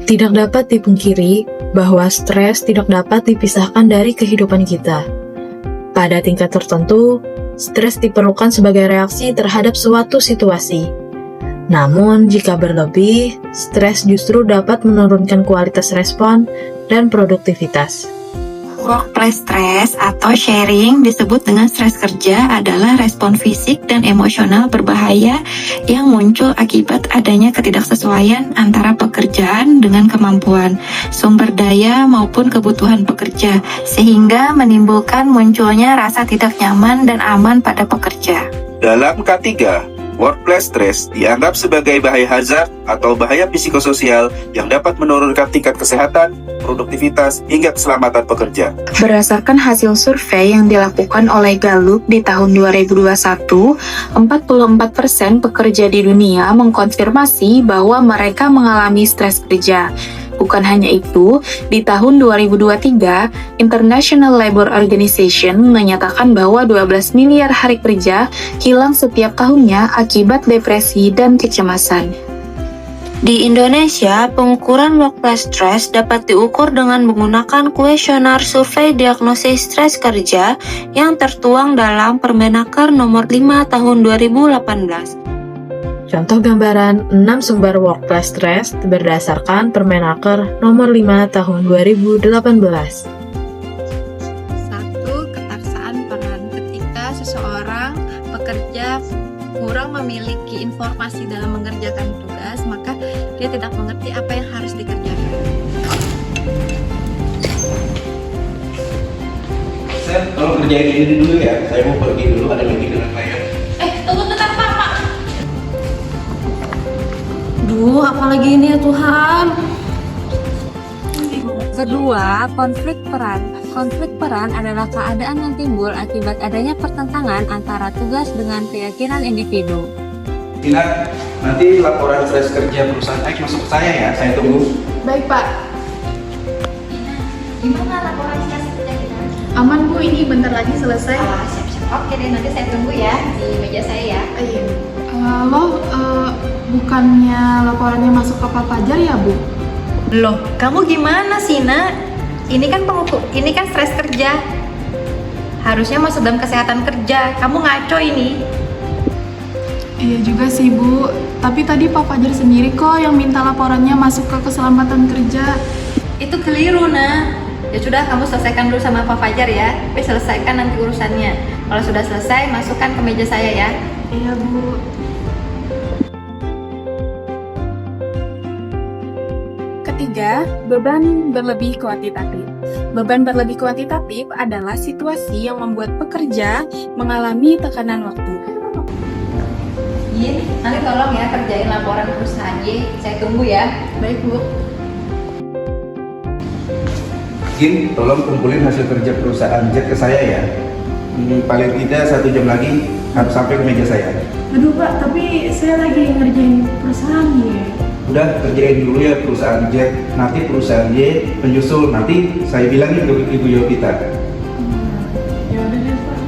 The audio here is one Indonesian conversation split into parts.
Tidak dapat dipungkiri bahwa stres tidak dapat dipisahkan dari kehidupan kita. Pada tingkat tertentu, stres diperlukan sebagai reaksi terhadap suatu situasi. Namun, jika berlebih, stres justru dapat menurunkan kualitas respon dan produktivitas. Workplace stress atau sharing disebut dengan stres kerja adalah respon fisik dan emosional berbahaya yang muncul akibat adanya ketidaksesuaian antara pekerjaan dengan kemampuan, sumber daya maupun kebutuhan pekerja, sehingga menimbulkan munculnya rasa tidak nyaman dan aman pada pekerja. Dalam K3, workplace stress dianggap sebagai bahaya hazard atau bahaya psikososial yang dapat menurunkan tingkat kesehatan, produktivitas, hingga keselamatan pekerja. Berdasarkan hasil survei yang dilakukan oleh Gallup di tahun 2021, 44% pekerja di dunia mengkonfirmasi bahwa mereka mengalami stres kerja. Bukan hanya itu, di tahun 2023, International Labour Organization menyatakan bahwa 12 miliar hari kerja hilang setiap tahunnya akibat depresi dan kecemasan. Di Indonesia, pengukuran workplace stress dapat diukur dengan menggunakan kuesioner survei diagnosis stres kerja yang tertuang dalam Permenaker nomor 5 tahun 2018. Contoh gambaran 6 sumber workplace stress berdasarkan Permenaker nomor 5 tahun 2018. 1. Ketaksaan peran. Ketika seseorang pekerja kurang memiliki informasi dalam mengerjakan tugas, maka dia tidak mengerti apa yang harus dikerjakan. Saya tolong kerjain ini dulu ya, saya mau pergi dulu, ada meeting dengan klien. Tunggu bentar Pak. Duh, apalagi ini ya Tuhan. Kedua, konflik peran. Konflik peran adalah keadaan yang timbul akibat adanya pertentangan antara tugas dengan keyakinan individu. Tina, nanti laporan stres kerja perusahaan X masuk ke saya ya, saya tunggu. Baik Pak. Gimana laporan stres kerja kita? Aman Bu, ini bentar lagi selesai. Siap-siap. Oke deh, nanti saya tunggu ya di meja saya ya. Iya. Bukannya laporannya masuk ke Pak Fajar ya Bu? Loh, kamu gimana sih, Nak? Ini kan stres kerja. Harusnya masuk dalam kesehatan kerja. Kamu ngaco ini. Iya juga sih Bu, tapi tadi Pak Fajar sendiri kok yang minta laporannya masuk ke keselamatan kerja. Itu keliru, Nak. Ya sudah, kamu selesaikan dulu sama Pak Fajar ya. Tapi selesaikan nanti urusannya. Kalau sudah selesai, masukkan ke meja saya ya. Iya Bu. Ketiga, beban berlebih kuantitatif. Beban berlebih kuantitatif adalah situasi yang membuat pekerja mengalami tekanan waktu. Yin, nanti tolong ya kerjain laporan perusahaan Y. Saya tunggu ya. Baik Bu. Jin, tolong kumpulin hasil kerja perusahaan Z ke saya ya. Paling tidak 1 jam lagi harus sampai ke meja saya. Aduh Pak, tapi saya lagi ngerjain perusahaan ya. Udah, kerjain dulu ya perusahaan Z, nanti perusahaan Y penyusul, nanti saya bilangin ke Ibu Yovita. Ya udah deh Pak.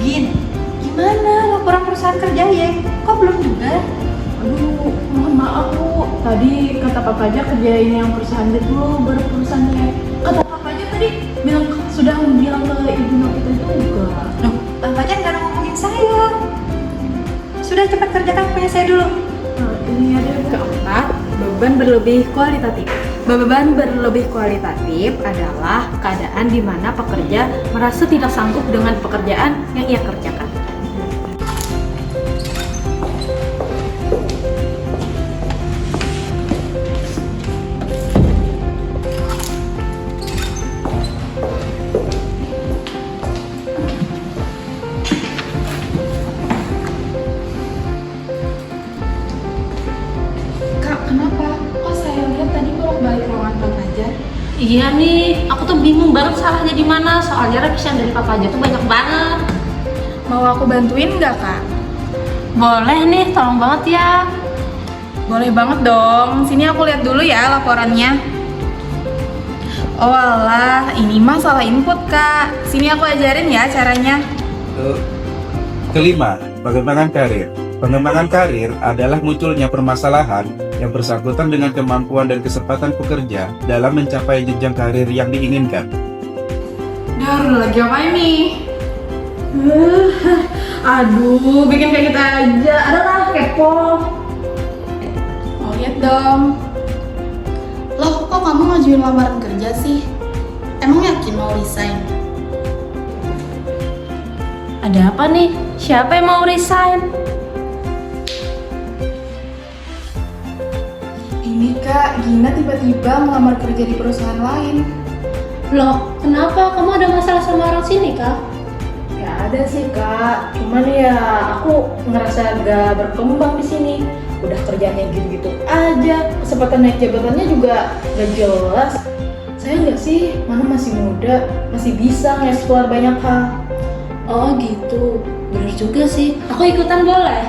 Gin, gimana laporan perusahaan kerja Y? Kok belum juga? Aduh, mohon maaf Bu. Tadi kata Pak Fajar kerjain yang perusahaan dulu, baru perusahaan Y. Kata Pak Fajar tadi sudah bilang ke Ibu Novita juga. Loh, Pak Fajar nggak ngomongin saya. Sudah cepat kerjakan punya saya dulu. Nah, ini ada Keempat, beban berlebih kualitatif. Beban berlebih kualitatif adalah keadaan di mana pekerja merasa tidak sanggup dengan pekerjaan yang ia kerjakan. Kak, kenapa? Kok saya lihat tadi bolak-balik ruangan Pak Fajar? Iya nih, aku tuh bingung banget salahnya di mana. Soalnya revisian dari Pak Fajar tuh banyak banget. Mau aku bantuin nggak Kak? Boleh nih, tolong banget ya. Boleh banget dong. Sini aku lihat dulu ya laporannya. Oh alah, ini mah salah input Kak. Sini aku ajarin ya caranya. Kelima, bagaimana karir? Pengembangan karir adalah munculnya permasalahan yang bersangkutan dengan kemampuan dan kesempatan pekerja dalam mencapai jenjang karir yang diinginkan. Dar, lagi apa ini? Aduh, bikin kayak gitu aja. Adalah kepo. Mau lihat dong. Loh, kok kamu ngajuin lamaran kerja sih? Emang yakin mau resign? Ada apa nih? Siapa yang mau resign? Ini Kak, Gina tiba-tiba ngelamar kerja di perusahaan lain. Loh, kenapa? Kamu ada masalah sama orang sini, Kak? Ya ada sih Kak, cuman ya aku ngerasa gak berkembang di sini. Udah kerjanya gitu-gitu aja, kesempatan naik jabatannya juga gak jelas. Saya nggak sih, mana masih muda, masih bisa nge-explore banyak hal. Oh gitu, bener juga sih. Aku ikutan boleh?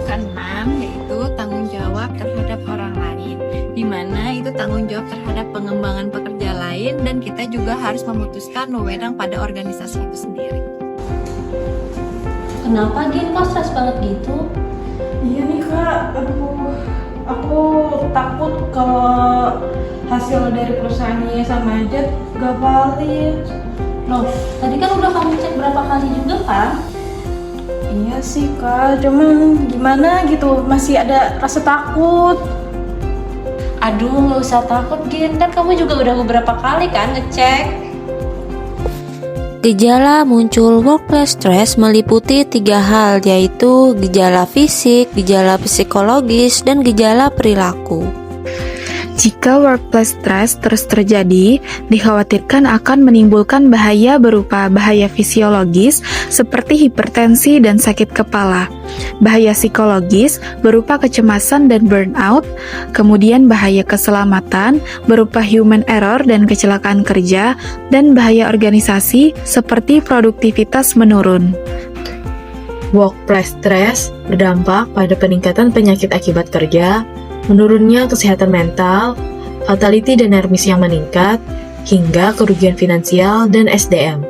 Keenam yaitu tanggung jawab terhadap orang lain, di mana itu tanggung jawab terhadap pengembangan pekerja lain dan kita juga harus memutuskan wewenang pada organisasi itu sendiri. Kenapa Gin, kok stres banget gitu? Iya nih Kak, aduh, aku takut kalau hasil dari perusahaannya sama aja gak valid. Loh, tadi kan udah kamu cek berapa kali juga kan? Iya sih Kak, cuman gimana gitu, masih ada rasa takut. Aduh, nggak usah takut Gin, kan kamu juga udah beberapa kali kan ngecek. Gejala muncul workplace stress meliputi 3 hal, yaitu gejala fisik, gejala psikologis, dan gejala perilaku. Jika workplace stress terus terjadi, dikhawatirkan akan menimbulkan bahaya berupa bahaya fisiologis seperti hipertensi dan sakit kepala, bahaya psikologis berupa kecemasan dan burnout, kemudian bahaya keselamatan berupa human error dan kecelakaan kerja, dan bahaya organisasi seperti produktivitas menurun. Workplace stress berdampak pada peningkatan penyakit akibat kerja, menurunnya kesehatan mental, fatality dan remisi yang meningkat, hingga kerugian finansial dan SDM.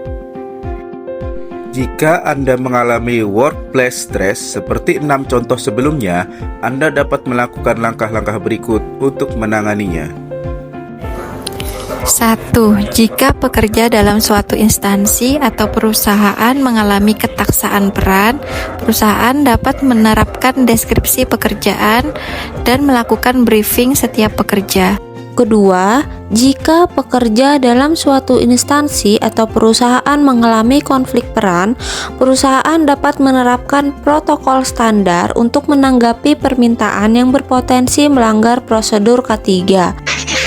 Jika Anda mengalami workplace stress seperti 6 contoh sebelumnya, Anda dapat melakukan langkah-langkah berikut untuk menanganinya. 1. Jika pekerja dalam suatu instansi atau perusahaan mengalami ketaksaan peran, perusahaan dapat menerapkan deskripsi pekerjaan dan melakukan briefing setiap pekerja. Kedua, jika pekerja dalam suatu instansi atau perusahaan mengalami konflik peran, perusahaan dapat menerapkan protokol standar untuk menanggapi permintaan yang berpotensi melanggar prosedur K3.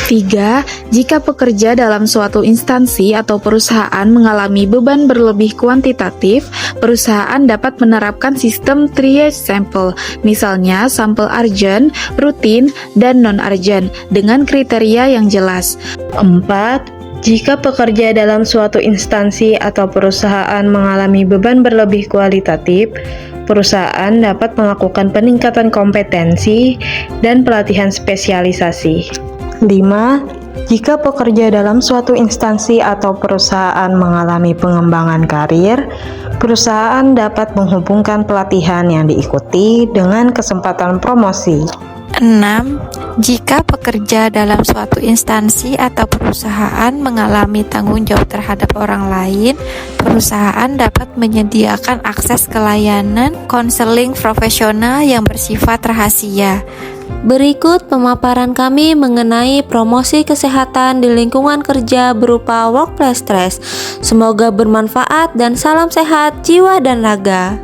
3. Jika pekerja dalam suatu instansi atau perusahaan mengalami beban berlebih kuantitatif, perusahaan dapat menerapkan sistem triage sampel, misalnya sampel urgent, rutin, dan non-urgent, dengan kriteria yang jelas. 4. Jika pekerja dalam suatu instansi atau perusahaan mengalami beban berlebih kualitatif, perusahaan dapat melakukan peningkatan kompetensi dan pelatihan spesialisasi. 5. Jika pekerja dalam suatu instansi atau perusahaan mengalami pengembangan karir, perusahaan dapat menghubungkan pelatihan yang diikuti dengan kesempatan promosi. 6. Jika pekerja dalam suatu instansi atau perusahaan mengalami tanggung jawab terhadap orang lain, perusahaan dapat menyediakan akses ke layanan konseling profesional yang bersifat rahasia. Berikut pemaparan kami mengenai promosi kesehatan di lingkungan kerja berupa workplace stress. Semoga bermanfaat dan salam sehat jiwa dan raga.